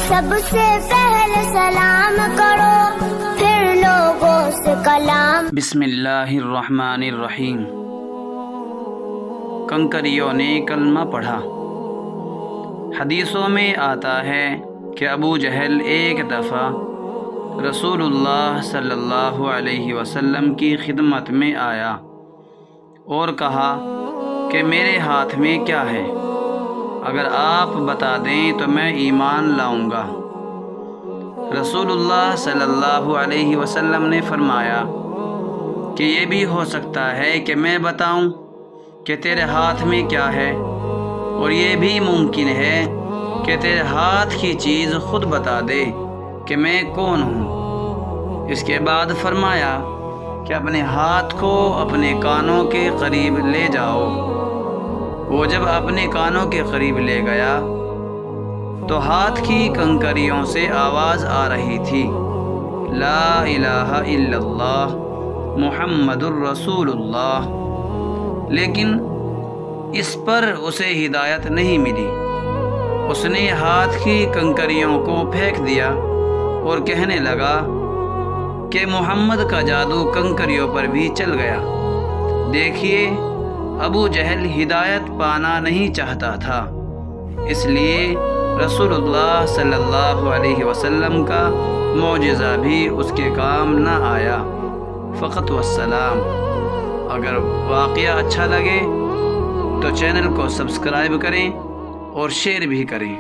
سب سے پہلے سلام کرو پھر لوگوں سے کلام۔ بسم اللہ الرحمن الرحیم۔ کنکریوں نے کلمہ پڑھا۔ حدیثوں میں آتا ہے کہ ابو جہل ایک دفعہ رسول اللہ صلی اللہ علیہ وسلم کی خدمت میں آیا اور کہا کہ میرے ہاتھ میں کیا ہے، اگر آپ بتا دیں تو میں ایمان لاؤں گا۔ رسول اللہ صلی اللہ علیہ وسلم نے فرمایا کہ یہ بھی ہو سکتا ہے کہ میں بتاؤں کہ تیرے ہاتھ میں کیا ہے، اور یہ بھی ممکن ہے کہ تیرے ہاتھ کی چیز خود بتا دے کہ میں کون ہوں۔ اس کے بعد فرمایا کہ اپنے ہاتھ کو اپنے کانوں کے قریب لے جاؤ۔ وہ جب اپنے کانوں کے قریب لے گیا تو ہاتھ کی کنکریوں سے آواز آ رہی تھی، لا الہ الا اللہ محمد الرسول اللہ، لیکن اس پر اسے ہدایت نہیں ملی۔ اس نے ہاتھ کی کنکریوں کو پھینک دیا اور کہنے لگا کہ محمد کا جادو کنکریوں پر بھی چل گیا۔ دیکھیے، ابو جہل ہدایت پانا نہیں چاہتا تھا، اس لیے رسول اللہ صلی اللہ علیہ وسلم کا معجزہ بھی اس کے کام نہ آیا۔ فقط والسلام۔ اگر واقعہ اچھا لگے تو چینل کو سبسکرائب کریں اور شیئر بھی کریں۔